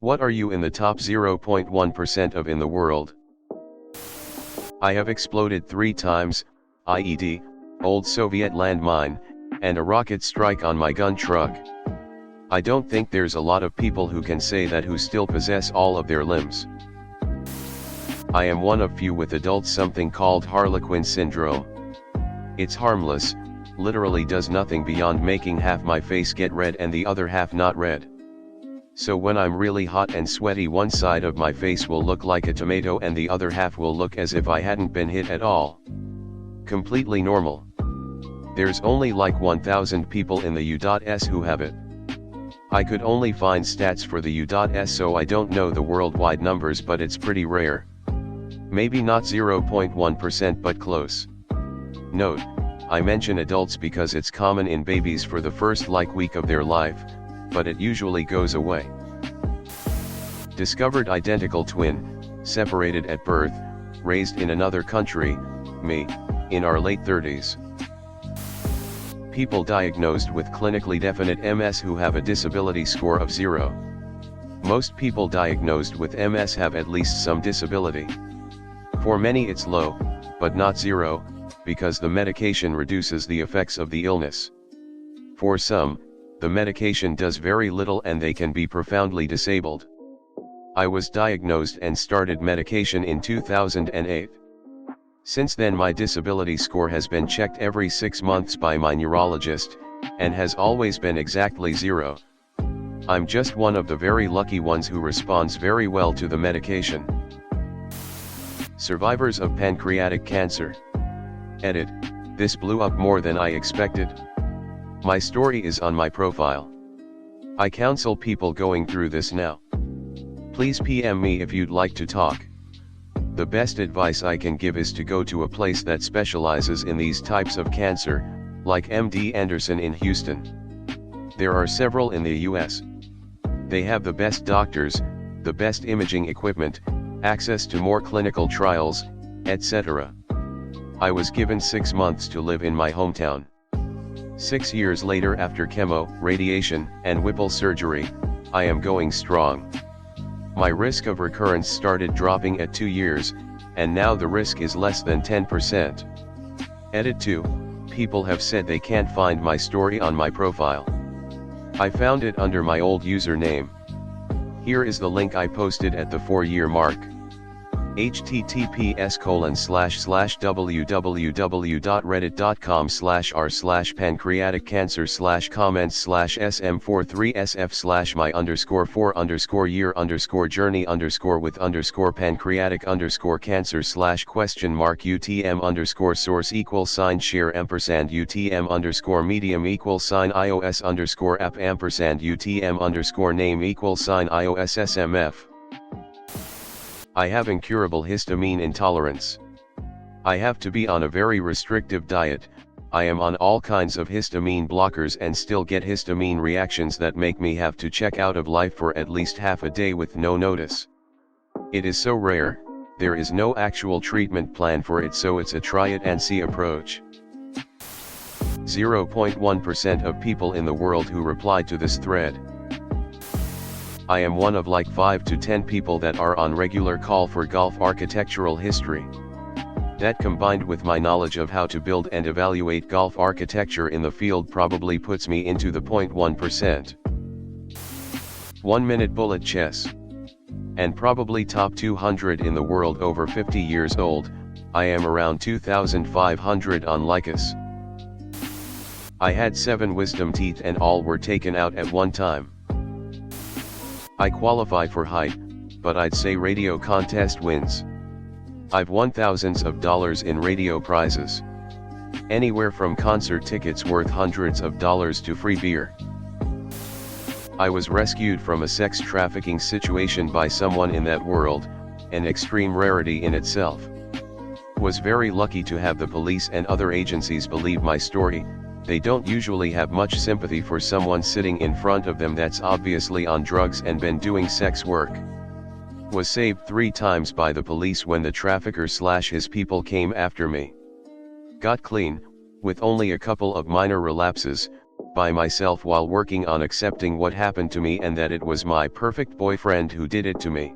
What are you in the top 0.1% of in the world? I have exploded 3 times, IED, old Soviet landmine, and a rocket strike on my gun truck. I don't think there's a lot of people who can say that who still possess all of their limbs. I am one of few with adults something called Harlequin syndrome. It's harmless, literally does nothing beyond making half my face get red and the other half not red. So when I'm really hot and sweaty, one side of my face will look like a tomato and the other half will look as if I hadn't been hit at all. Completely normal. There's only like 1,000 people in the U.S. who have it. I could only find stats for the U.S., so I don't know the worldwide numbers, but it's pretty rare. Maybe not 0.1% but close. Note, I mention adults because it's common in babies for the first week of their life, but it usually goes away. Discovered identical twin, separated at birth, raised in another country, me, in our late 30s. People diagnosed with clinically definite MS who have a disability score of 0. Most people diagnosed with MS have at least some disability. For many it's low, but not 0, because the medication reduces the effects of the illness. For some, the medication does very little and they can be profoundly disabled. I was diagnosed and started medication in 2008. Since then my disability score has been checked every 6 months by my neurologist, and has always been exactly 0. I'm just one of the very lucky ones who responds very well to the medication. Survivors of pancreatic cancer. Edit, this blew up more than I expected. My story is on my profile. I counsel people going through this now. Please PM me if you'd like to talk. The best advice I can give is to go to a place that specializes in these types of cancer, like MD Anderson in Houston. There are several in the US. They have the best doctors, the best imaging equipment, access to more clinical trials, etc. I was given 6 months to live in my hometown. 6 years later, after chemo, radiation, and Whipple surgery, I am going strong. My risk of recurrence started dropping at 2 years, and now the risk is less than 10%. Edit 2, people have said they can't find my story on my profile. I found it under my old username. Here is the link I posted at the 4-year mark. https://www.reddit.com/r/pancreatic_SM43SF/my_share_UTM_media_sign IOS_SMF. I have incurable histamine intolerance. I have to be on a very restrictive diet. I am on all kinds of histamine blockers and still get histamine reactions that make me have to check out of life for at least half a day with no notice. It is so rare, there is no actual treatment plan for it, so it's a try it and see approach. 0.1% of people in the world who replied to this thread. I am one of like 5 to 10 people that are on regular call for golf architectural history. That combined with my knowledge of how to build and evaluate golf architecture in the field probably puts me into the 0.1%. 1 minute bullet chess. And probably top 200 in the world over 50 years old. I am around 2,500 on Lycus. I had 7 wisdom teeth and all were taken out at one time. I qualify for height, but I'd say radio contest wins. I've won thousands of dollars in radio prizes. Anywhere from concert tickets worth hundreds of dollars to free beer. I was rescued from a sex trafficking situation by someone in that world, an extreme rarity in itself. Was very lucky to have the police and other agencies believe my story. They don't usually have much sympathy for someone sitting in front of them that's obviously on drugs and been doing sex work. Was saved 3 times by the police when the trafficker/his people came after me. Got clean, with only a couple of minor relapses, by myself while working on accepting what happened to me and that it was my perfect boyfriend who did it to me.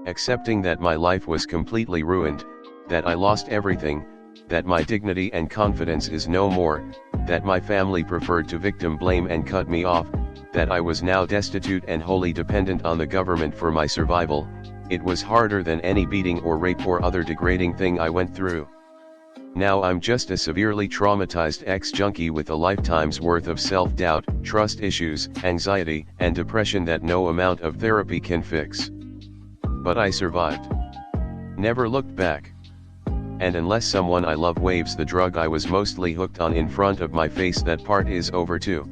Accepting that my life was completely ruined, that I lost everything, that my dignity and confidence is no more, that my family preferred to victim blame and cut me off, that I was now destitute and wholly dependent on the government for my survival. It was harder than any beating or rape or other degrading thing I went through. Now I'm just a severely traumatized ex-junkie with a lifetime's worth of self-doubt, trust issues, anxiety, and depression that no amount of therapy can fix. But I survived. Never looked back. And unless someone I love waves the drug I was mostly hooked on in front of my face, that part is over too.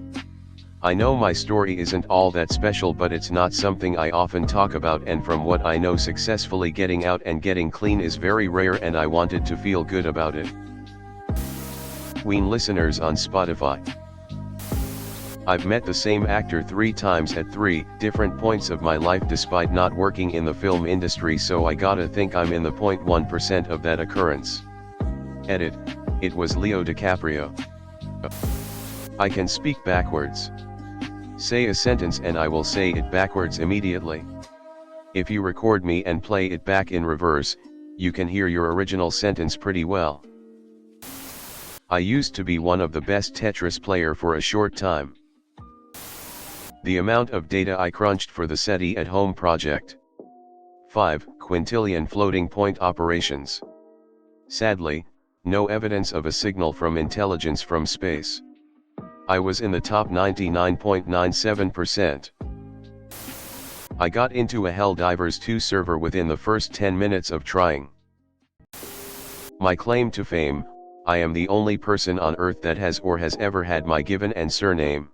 I know my story isn't all that special, but it's not something I often talk about, and from what I know, successfully getting out and getting clean is very rare, and I wanted to feel good about it. Ween listeners on Spotify. I've met the same actor 3 times at 3 different points of my life despite not working in the film industry, so I gotta think I'm in the 0.1% of that occurrence. Edit, it was Leo DiCaprio. I can speak backwards. Say a sentence and I will say it backwards immediately. If you record me and play it back in reverse, you can hear your original sentence pretty well. I used to be one of the best Tetris player for a short time. The amount of data I crunched for the SETI at Home project. 5 quintillion floating point operations. Sadly, no evidence of a signal from intelligence from space. I was in the top 99.97%. I got into a Helldivers 2 server within the first 10 minutes of trying. My claim to fame: I am the only person on earth that has or has ever had my given and surname.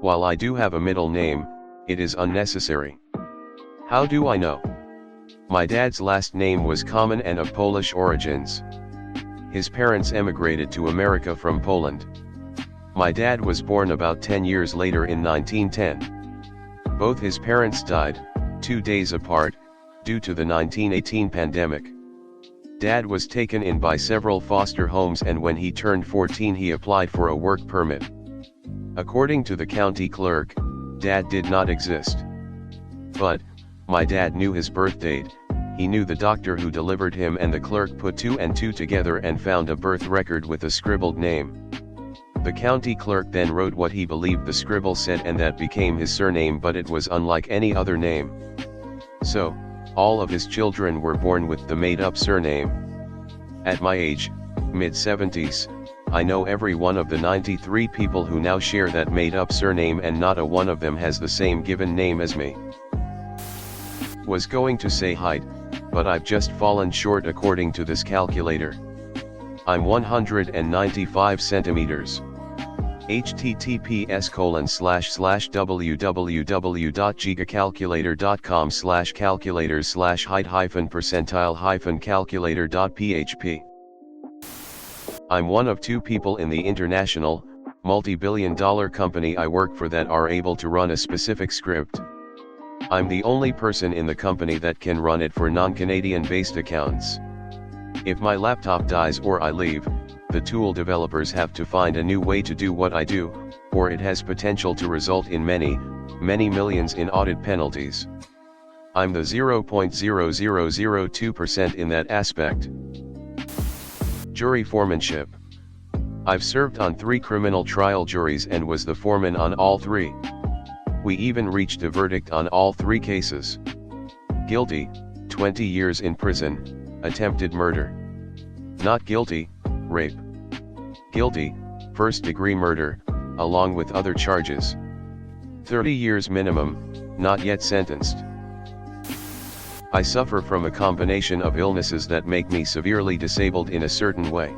While I do have a middle name, it is unnecessary. How do I know? My dad's last name was common and of Polish origins. His parents emigrated to America from Poland. My dad was born about 10 years later in 1910. Both his parents died, 2 days apart, due to the 1918 pandemic. Dad was taken in by several foster homes, and when he turned 14 he applied for a work permit. According to the county clerk, Dad did not exist. But my dad knew his birth date, he knew the doctor who delivered him, and the clerk put 2 and 2 together and found a birth record with a scribbled name. The county clerk then wrote what he believed the scribble said, and that became his surname, but it was unlike any other name. So, all of his children were born with the made-up surname. At my age, mid-70s, I know every one of the 93 people who now share that made-up surname, and not a one of them has the same given name as me. Was going to say height, but I've just fallen short according to this calculator. I'm 195 centimeters. https://www.gigacalculator.com/calculators/height-percentile-calculator.php. I'm one of 2 people in the international, multi-billion-dollar company I work for that are able to run a specific script. I'm the only person in the company that can run it for non-Canadian based accounts. If my laptop dies or I leave, the tool developers have to find a new way to do what I do, or it has potential to result in many millions in audit penalties. I'm the 0.0002% in that aspect. Jury foremanship. I've served on 3 criminal trial juries and was the foreman on all 3. We even reached a verdict on all 3 cases. Guilty, 20 years in prison, attempted murder. Not guilty, rape. Guilty, first-degree murder, along with other charges. 30 years minimum, not yet sentenced. I suffer from a combination of illnesses that make me severely disabled in a certain way.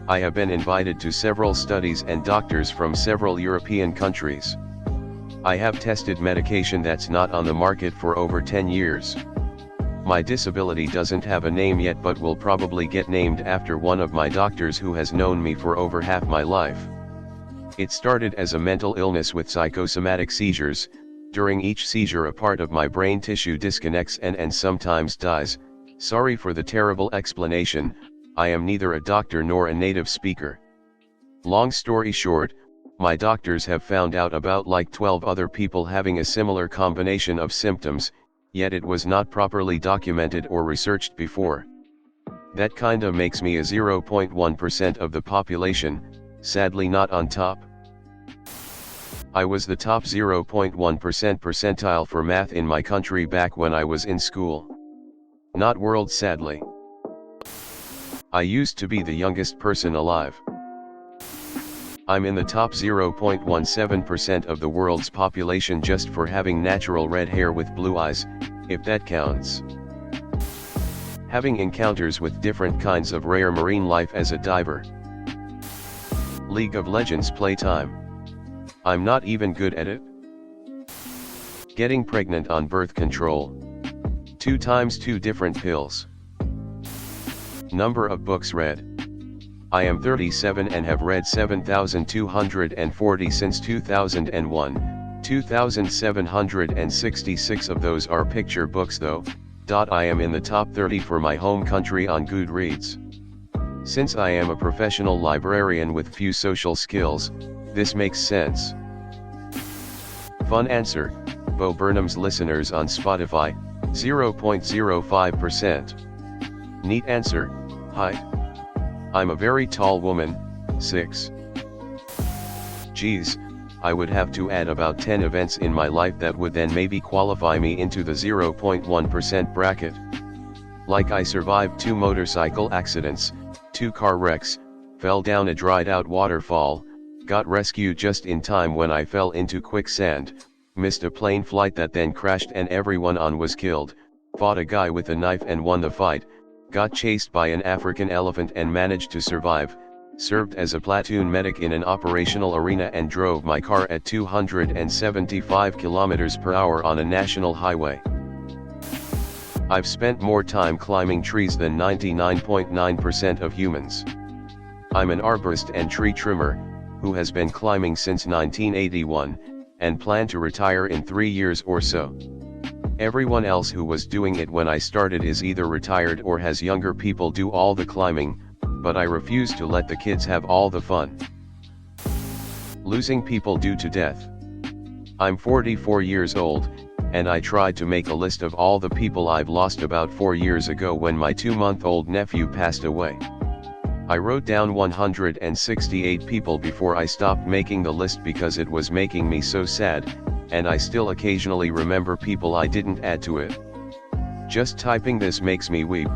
I have been invited to several studies and doctors from several European countries. I have tested medication that's not on the market for over 10 years. My disability doesn't have a name yet, but will probably get named after one of my doctors who has known me for over half my life. It started as a mental illness with psychosomatic seizures. During each seizure a part of my brain tissue disconnects and sometimes dies. Sorry for the terrible explanation, I am neither a doctor nor a native speaker. Long story short, My doctors have found out about like 12 other people having a similar combination of symptoms, yet it was not properly documented or researched before. That kinda makes me a 0.1% of the population, sadly not on top. I was the top 0.1% percentile for math in my country back when I was in school. Not world, sadly. I used to be the youngest person alive. I'm in the top 0.17% of the world's population just for having natural red hair with blue eyes, if that counts. Having encounters with different kinds of rare marine life as a diver. League of Legends playtime. I'm not even good at it. Getting pregnant on birth control. 2 times 2 different pills. Number of books read. I am 37 and have read 7,240 since 2001, 2,766 of those are picture books though. I am in the top 30 for my home country on Goodreads. Since I am a professional librarian with few social skills, this makes sense. Fun answer, Bo Burnham's listeners on Spotify, 0.05%. Neat answer, height. I'm a very tall woman, 6. Geez, I would have to add about 10 events in my life that would then maybe qualify me into the 0.1% bracket. Like I survived 2 motorcycle accidents, 2 car wrecks, fell down a dried out waterfall, got rescued just in time when I fell into quicksand, missed a plane flight that then crashed and everyone on was killed, fought a guy with a knife and won the fight, got chased by an African elephant and managed to survive, served as a platoon medic in an operational arena and drove my car at 275 km/h on a national highway. I've spent more time climbing trees than 99.9% of humans. I'm an arborist and tree trimmer, who has been climbing since 1981, and plan to retire in 3 years or so. Everyone else who was doing it when I started is either retired or has younger people do all the climbing, but I refuse to let the kids have all the fun. Losing people due to death. I'm 44 years old, and I tried to make a list of all the people I've lost about 4 years ago when my 2-month-old nephew passed away. I wrote down 168 people before I stopped making the list because it was making me so sad, and I still occasionally remember people I didn't add to it. Just typing this makes me weep.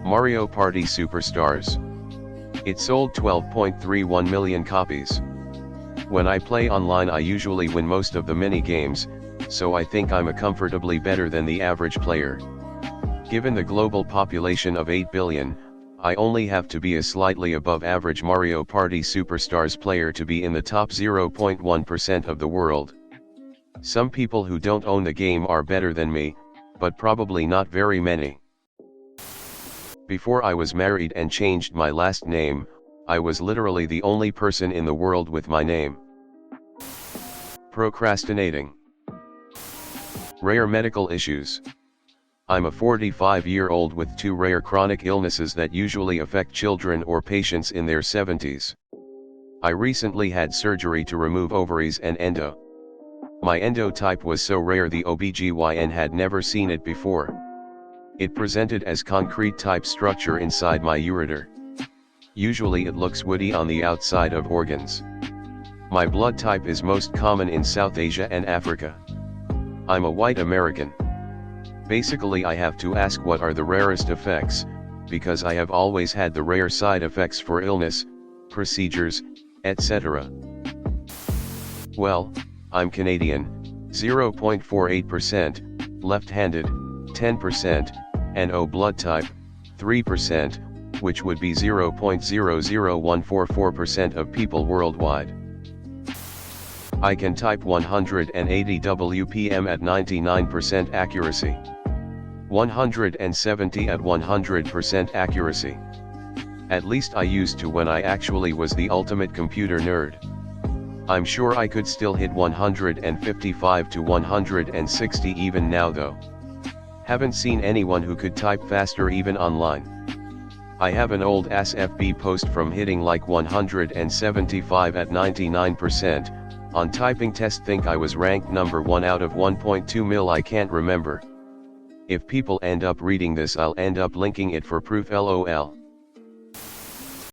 Mario Party Superstars. It sold 12.31 million copies. When I play online I usually win most of the mini games, so I think I'm comfortably better than the average player. Given the global population of 8 billion, I only have to be a slightly above average Mario Party Superstars player to be in the top 0.1% of the world. Some people who don't own the game are better than me, but probably not very many. Before I was married and changed my last name, I was literally the only person in the world with my name. Procrastinating. Rare medical issues. I'm a 45-year-old with 2 rare chronic illnesses that usually affect children or patients in their 70s. I recently had surgery to remove ovaries and endo. My endotype was so rare the OBGYN had never seen it before. It presented as concrete type structure inside my ureter. Usually it looks woody on the outside of organs. My blood type is most common in South Asia and Africa. I'm a white American. Basically I have to ask what are the rarest effects, because I have always had the rare side effects for illness, procedures, etc. Well, I'm Canadian, 0.48%, left-handed, 10%, and O blood type, 3%, which would be 0.00144% of people worldwide. I can type 180 WPM at 99% accuracy. 170 at 100% accuracy. At least I used to when I actually was the ultimate computer nerd. I'm sure I could still hit 155 to 160 even now though. Haven't seen anyone who could type faster even online. I have an old ass FB post from hitting like 175 at 99%, on typing test think I was ranked number 1 out of 1.2 mil I can't remember. If people end up reading this I'll end up linking it for proof lol.